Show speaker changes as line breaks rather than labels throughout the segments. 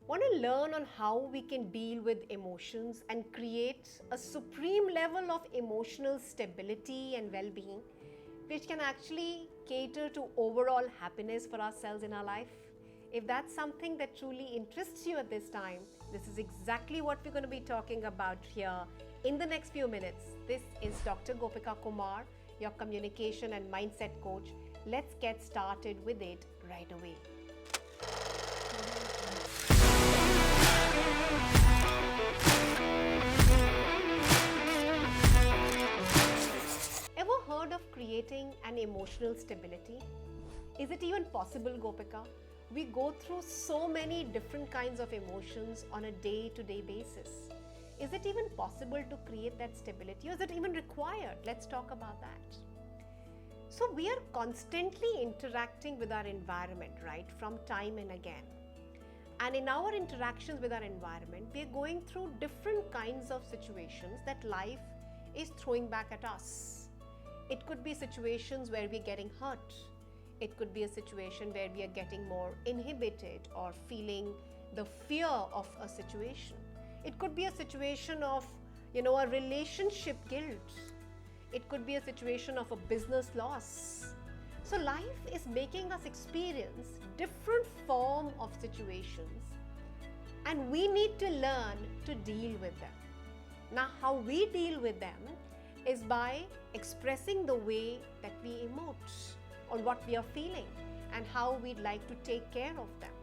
Want to learn on how we can deal with emotions and create a supreme level of emotional stability and well-being, which can actually cater to overall happiness for ourselves in our life? If that's something that truly interests you at this time, this is exactly what we're going to be talking about here in the next few minutes. This is Dr. GopikaKumar, your communication and mindset coach. Let's get started with it right away. Ever heard of creating an emotional stability? Is it even possible, Gopika? We go through so many different kinds of emotions on a day-to-day basis. Is it even possible to create that stability, or is it even required? Let's talk about that. So we are constantly interacting with our environment, right, from time and again. And in our interactions with our environment, we are going through different kinds of situations that life is throwing back at us. It could be situations where we're getting hurt. It could be a situation where we are getting more inhibited or feeling the fear of a situation. It could be a situation of, a relationship guilt. It could be a situation of a business loss. So life is making us experience different form of situations, and we need to learn to deal with them. Now, how we deal with them is by expressing the way that we emote on what we are feeling and how we'd like to take care of them.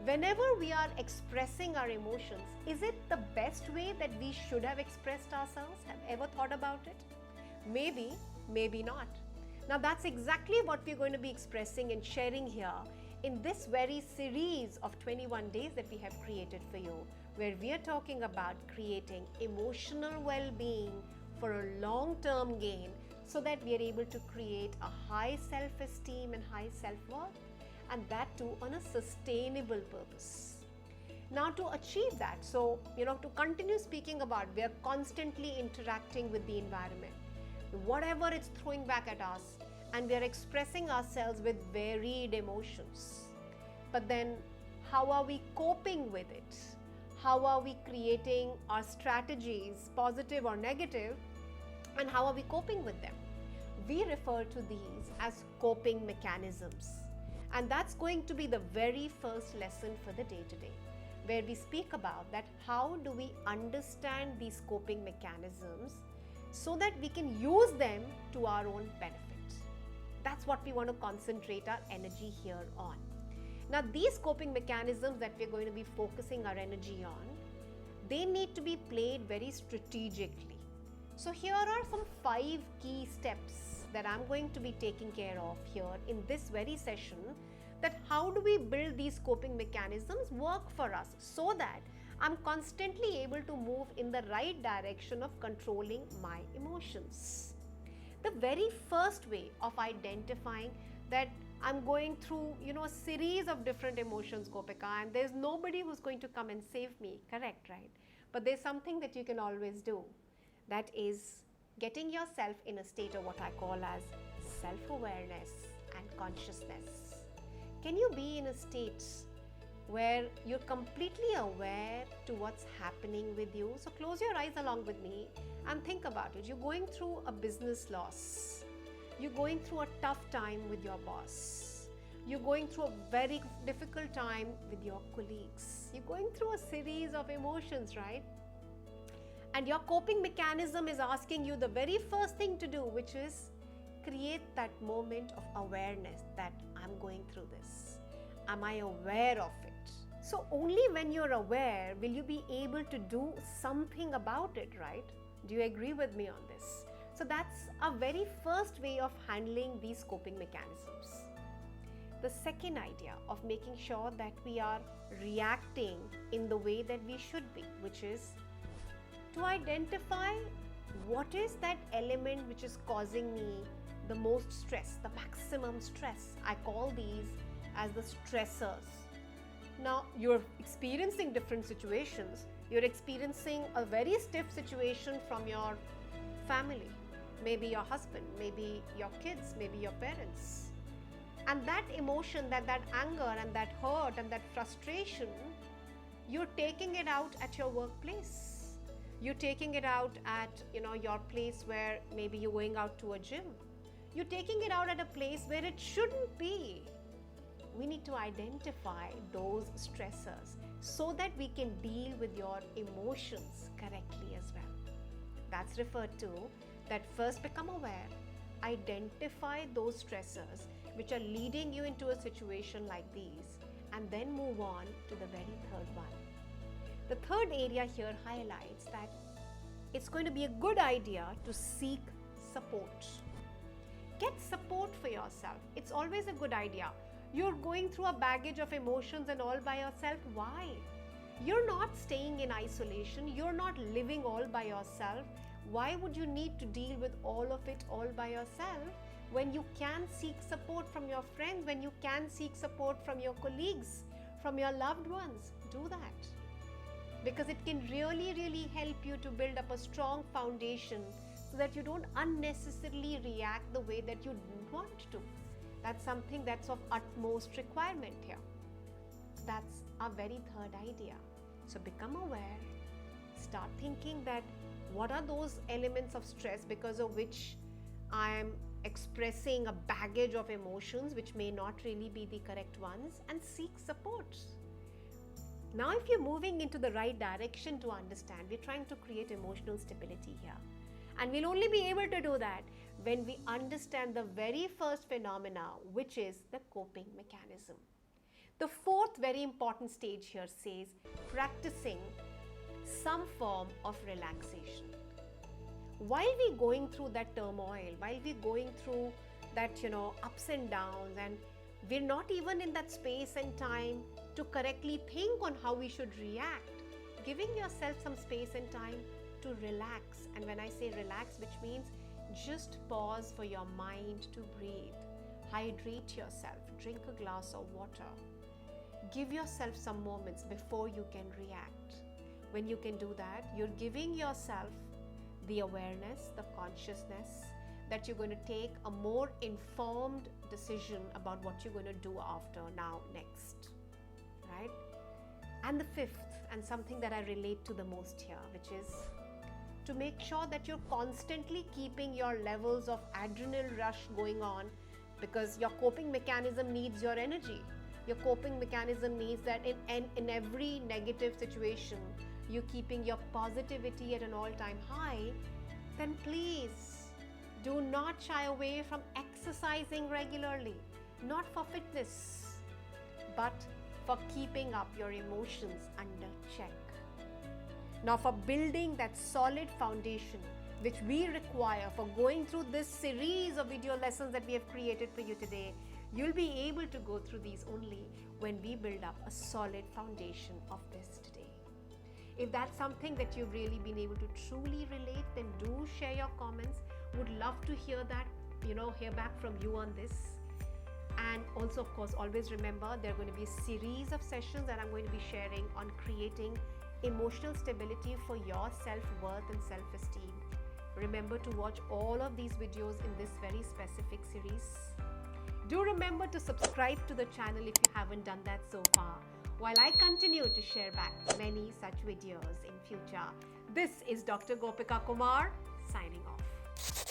Whenever we are expressing our emotions, is it the best way that we should have expressed ourselves? Have ever thought about it? Maybe, maybe not. Now that's exactly what we're going to be expressing and sharing here in this very series of 21 days that we have created for you, where we are talking about creating emotional well-being for a long-term gain so that we are able to create a high self-esteem and high self-worth, and that too on a sustainable purpose. Now to achieve that, to continue speaking about, we are constantly interacting with the environment. Whatever it's throwing back at us, and we are expressing ourselves with varied emotions. But then how are we coping with it? How are we creating our strategies, positive or negative, and how are we coping with them? We refer to these as coping mechanisms. And that's going to be the very first lesson for the day today, where we speak about that how do we understand these coping mechanisms so that we can use them to our own benefit. That's what we want to concentrate our energy here on. Now, these coping mechanisms that we're going to be focusing our energy on, they need to be played very strategically. So here are some 5 key steps that I'm going to be taking care of here in this very session, that how do we build these coping mechanisms work for us so that I'm constantly able to move in the right direction of controlling my emotions. The very first way of identifying that I'm going through, a series of different emotions, Gopika, and there's nobody who's going to come and save me, correct, right? But there's something that you can always do. That is getting yourself in a state of what I call as self-awareness and consciousness. Can you be in a state where you're completely aware to what's happening with you? So close your eyes along with me and think about it. You're going through a business loss. You're going through a tough time with your boss. You're going through a very difficult time with your colleagues. You're going through a series of emotions, right? And your coping mechanism is asking you the very first thing to do, which is create that moment of awareness that I'm going through this. Am I aware of it? So only when you're aware will you be able to do something about it, right? Do you agree with me on this? So that's a very first way of handling these coping mechanisms. The second idea of making sure that we are reacting in the way that we should be, which is to identify what is that element which is causing me the most stress, the maximum stress. I call these as the stressors. Now, you're experiencing different situations. You're experiencing a very stiff situation from your family, maybe your husband, maybe your kids, maybe your parents. And that emotion, that anger and that hurt and that frustration You're taking it out at your workplace. You're taking it out at, your place where maybe you're going out to a gym. You're taking it out at a place where it shouldn't be. We need to identify those stressors so that we can deal with your emotions correctly as well. That's referred to that first become aware, identify those stressors which are leading you into a situation like these, and then move on to the very third one. The third area here highlights that it's going to be a good idea to seek support. Get support for yourself. It's always a good idea. You're going through a baggage of emotions and all by yourself. Why? You're not staying in isolation. You're not living all by yourself. Why would you need to deal with all of it all by yourself when you can seek support from your friends, when you can seek support from your colleagues, from your loved ones? Do that. Because it can really, really help you to build up a strong foundation so that you don't unnecessarily react the way that you didn't want to. That's something that's of utmost requirement here. That's our very third idea. So become aware. Start thinking that what are those elements of stress because of which I am expressing a baggage of emotions which may not really be the correct ones, and seek support. Now, if you're moving into the right direction to understand, we're trying to create emotional stability here. And we'll only be able to do that when we understand the very first phenomena, which is the coping mechanism. The fourth very important stage here says practicing some form of relaxation. While we're going through that turmoil, while we're going through that, ups and downs, and we're not even in that space and time to correctly think on how we should react, giving yourself some space and time to relax. And when I say relax, which means just pause for your mind to breathe. Hydrate yourself, drink a glass of water. Give yourself some moments before you can react. When you can do that, you're giving yourself the awareness, the consciousness that you're going to take a more informed decision about what you're going to do after now, next, right? And the fifth, and something that I relate to the most here, which is to make sure that you're constantly keeping your levels of adrenal rush going on, because your coping mechanism needs your energy. Your coping mechanism needs that in every negative situation, you're keeping your positivity at an all-time high. Then please do not shy away from exercising regularly, not for fitness, but for keeping up your emotions under check. Now, for building that solid foundation which we require for going through this series of video lessons that we have created for you today, you'll be able to go through these only when we build up a solid foundation of this today. If that's something that you've really been able to truly relate, then do share your comments. Would love to hear that, hear back from you on this. And also, of course, always remember there are going to be a series of sessions that I'm going to be sharing on creating emotional stability for your self-worth and self-esteem. Remember to watch all of these videos in this very specific series. Do remember to subscribe to the channel if you haven't done that so far, while I continue to share back many such videos in future. This is Dr. Gopika Kumar signing off.